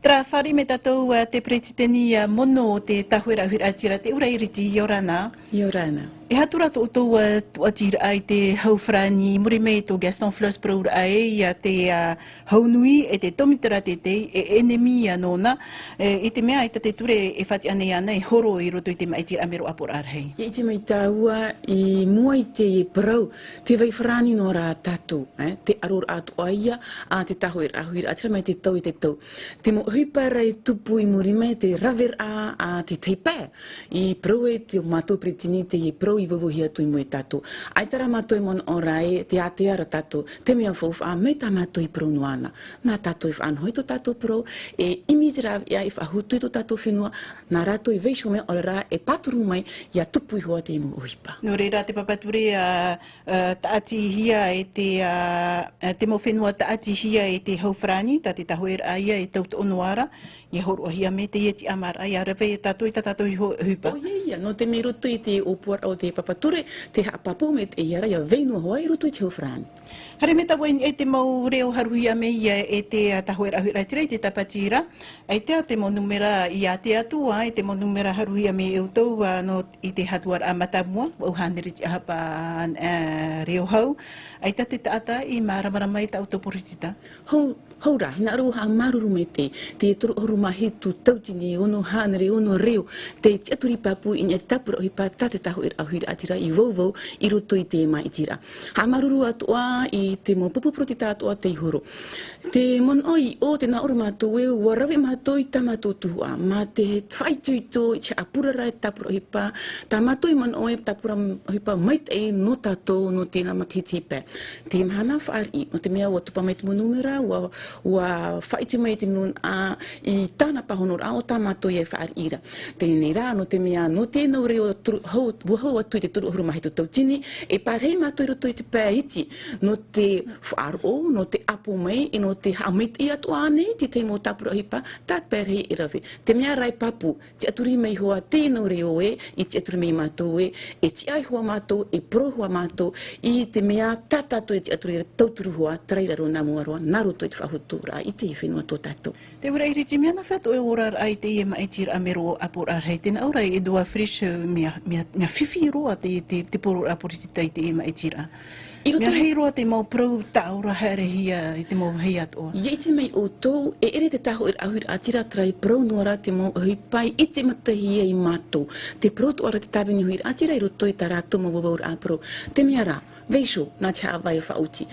Tra whare me tatou te presideni mono te Tahoeraa Huiraatira Teura Iriti Yorana. Yorana. E hatura tō tuatira ai te haufrani muri mei tō Gaston Flores Praura ai te haunui e te tomitara te e enemi anona e te mea i te ture e whati ane ana e horo i roto i te maitira amero apor arhei. I te mai tāua i mua i te prau te waifrani no rā tātou, te aror atu aia a te Tahoeraa Huiraatira mai te tau i te tau. Te mo huipara e tupu i muri mei te ravera a te teipē i prau e te mātou pretini te i prau i wawohi atu i mui tātou. Ai tara mātou i mon orai te ateara tātou, te mea whauwha mei tā mātou i prau noana. Nā tātou i whanhoi tō tātou prau, e imidra ia i whahutu i tō tātou whenua, nā rātou i veisho mea orara e paturu mai ia tupu i hoa te imu uhipa. No reira te papature taati hia e te mo whenua taati hia e te haufrani, ta te Tahoeraa ia e tauta onoara, i horo hia me te ieti amara, ia rewe e tātou i tātou i hupa. O ia, no te me roto i te opuara o te papature, te hapapu me te iara, ia veinu hoa i roto i te haufrani. Hare me tawain e te mau reo haruhia me ia e te Tahoeraa Huiraatira i te tapatira. Ai te mo numera i a te atua, e te mo numera haruhia me e utou no i te hatuar a matamua, au haneri te ahapa reo hau. Ai te taata i maramarama i ta autoporitita. Haura, hina aru ha maruru me te toro horu mahi tu tautini ono hanere ono reo te aturi papu i te tapura hipa ta te Tahoeraa Huiraatira i vau i roto i te maitira. Ha maruru atua i te mo pupu protita atua te horo. Te mon oi o te nauru mātou e warawe mātou i ta mātou tuhua. Ma te whaituito i te apurara e tapura hipa. Ta mātou i mon oi tapura hipa mait e no tātou no tēnā matihitipe. Te mhana whaari, no te mea ua tupa mai te monumera, ua whaiti mai te nun a i tāna pahonor a o tā mātou i e whaari ira. Tēnei rā, no te mea no tēnau reo hau atu i te turu uhuru mahi tu tautini, e pārhei mātou i roto i te pēiti, no te whaaro, no te apo mai, e no te haumeit i atu ane, te te mo tapura hipa, tā pērhei i rawe. Te mea rai papu, te aturi mai hoa tēnau reo e, i te aturi mai mātou e te ai hoa mātou, e pro hoa mātou, i te mea tātātou i te aturi tauturu hoa, trairaro nā muaroa, nā roto i te whahutu rā, i te whenua tō tātou. Teura Iriti, mea na whatu e orar ai te e maitira amero apor arhei, tēnā aura e doa fresh mea whiwhi roa te poro aporitita i te e maitira. Mea hei roa te mau prau taura haere hia i te mau hei atoa. Ia i te mai o tō, e ere te Tahoeraa Huiraatira trai prau nuara te mau hipai i te matahia i mātou. Te prau tuara te tāwini Huiraatira i roto i tā rātou mau wawaura apro. Te mea rā, veisho, nā te hawai whauti.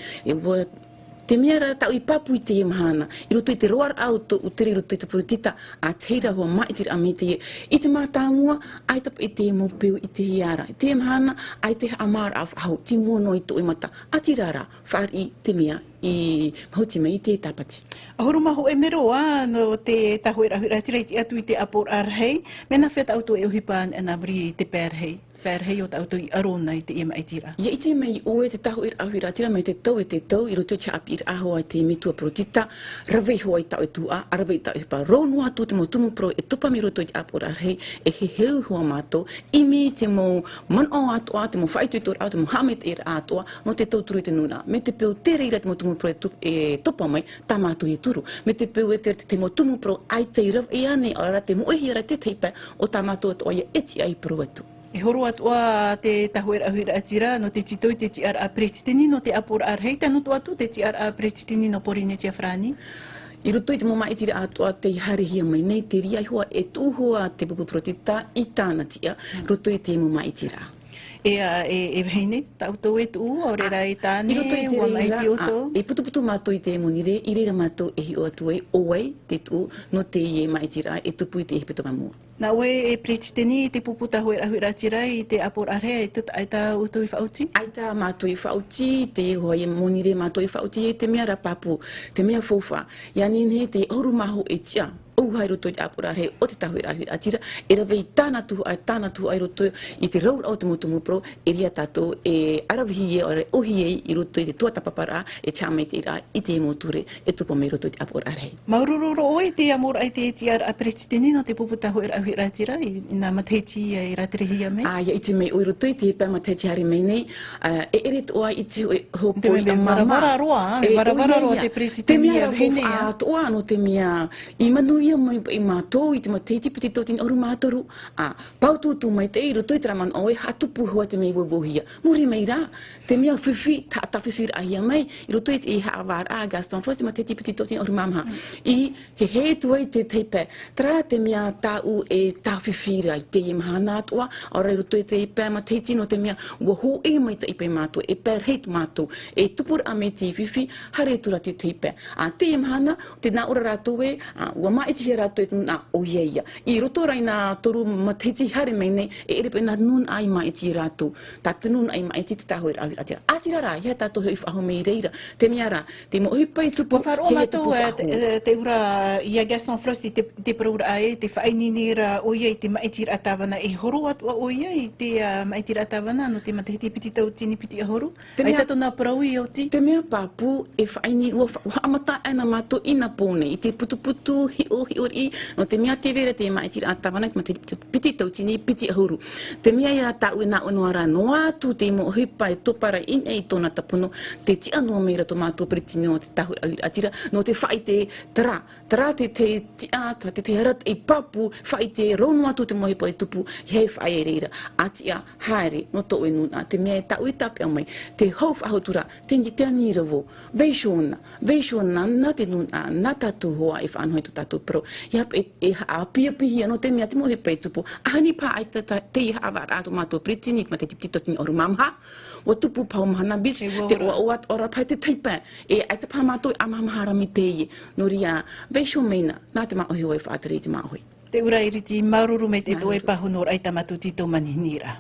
Te mea rā tau i papu i te mahana, i roto i te roar auto u tere roto i te purutita, a teira hoa maitira a me te i te mātāmua, ai tapa i te mopeu i te hiara. I te mahana, ai te amara a whahau, ti mono i tō i mata, a tirara, whaari te mea i mahoti mai i te tapati. Ahuru maho e mero no te Tahoeraa Huiraatira i te atu i te apor arhei, mena wheta auto e uhipaan e nabri i te pērhei. Pērhei o tauto i arona i te e maitira. Ia i te mai oe te Tahoeraa Huiraatira mai te tau e te tau i roto te api i ahoa te mitua protita, rawei hoa i tau e tua, arawei tau e pa ronua atu te mo tumu pro e tupa mi roto i te apor arhei, e he heu hoa mātou, imi te mo man o atua, te mo whaituitor au, te mo hamet e atua, no te tauturu i te nuna. Me te peu tere ira te mo tumu pro e tupa mai, tā mātou i turu. Me te peu e te mo tumu pro ai te raw e ane, ora te mo ehi ara te teipa o tā mātou atua ia eti ai pro atu. E horo atua te Tahoeraa Huiraatira no te titoi te tiara presideni no te apor arhei, tanu tu atu te tiara presideni no Polynésie frani. I roto i te moma itira atua te harihia mai nei, te ria hoa e tūhua te pupu protita i tāna tia, roto i te moma itira. E heine, tautou e tuu, aurera e tāne, ua maiti o tō. E putu mātou i te monire, i reira mātou e hi o atu e oai te tuu, no te i e maitira, e tupu i te ehi peto mamua. Nā oe e presideni i te pupu Tahoeraa Huiraatira i te apor arhei, ai tā utou i whauti? Ai tā mātou i whauti, te hoa e monire mātou i whauti, e te mea rapapu, te mea fofa. Ia nene te oru maho e tia, au hai roto i apura rei o te Tahoeraa Huiraatira e rawei tāna tuhu ai roto i te rau au te mutumu pro e ria tātou e arawihi e ore ohi e i roto i te tuatapapara e tāmei te ira i te emoture e tupo me roto i te apura rei. Maurururo oi te amor ai te etiara a presidenti no te pupu Tahoeraa Huiraatira i nā mateiti i ratirihia me? Ia i te mei oi roto i te pā mateiti hari mei nei e ere toa i te hopoi a mama. Varavara roa te presidenti a hene a toa no te mea i manuia mai i mātou i te mateiti piti tōtini oru mātoru a paututu mai te i roto i traman oe hatupu hoa te mei wowohia. Muri mei rā, te mea whiwhi, ta whiwhi ahia mai i roto i te haawar a Gaston Frost i mateiti piti tōtini oru mamha. I he tuai te teipe, tra te mea tāu e tā whiwhi rai te i mahana toa, ora i roto i te ipe mateiti no te mea waho e mai te ipe mātou, e pēr heit mātou, e tupur a me te whiwhi, hare tura te teipe. A te imahana, te nā ora rātou e, ua maiti he rātou e nā oieia. I roto rai nā toru mateiti hare mei nei, e erepe nā nun ai maiti rātou. Tā te nun ai maiti te Tahoeraa Huiraatira. Ātira rā, hea tātou hei whaho mei reira. Te mea rā, te mohipai tupu, he tupu whaho. Te ura i a Gaston Frost i te paraura ai, te whainini ra oia i te maiti rā tāwana e horo atua oia i te maiti rā tāwana no te matahiti piti tau tini piti a horo. Ai tato nā parau i o ti? Te mea pāpū e whaini ua amata ana mātou ina pōne i te putuputu hi ori no te mea te vera te maiti rā tāwana i matahiti piti tau tini piti a horo. Te mea ia tāu e nā onoara noa tu te mo hipa e topara in e i tōna tapuno te ti anua meira tō mātou peritini o te Tahoeraa Huiraatira no te whai te tra te tia, te harat e papu, whai te raunua tu te mohipa e tupu, hei whai e reira, atia haere no tō e nuna, te mea e tau i tape au mai, te hau whahotura, te anirawo, veishona, nā te nuna, nā tātou hoa e whanhoi tu tātou pro, iap e pia no te mea te mohipa e tupu, ahani pā ai te i hawa rātou mātou pritini, ma te tipitotini oru mamha, o tupu pau mahana bish, te oat ora pai te teipa, e ai te pā mātou a mamahara mi te i, no ria, veisho meina, nā te maohi o e whātari te maohi. Teura Iriti, maruru me te toe pahunor ai tamatu tito manhinira.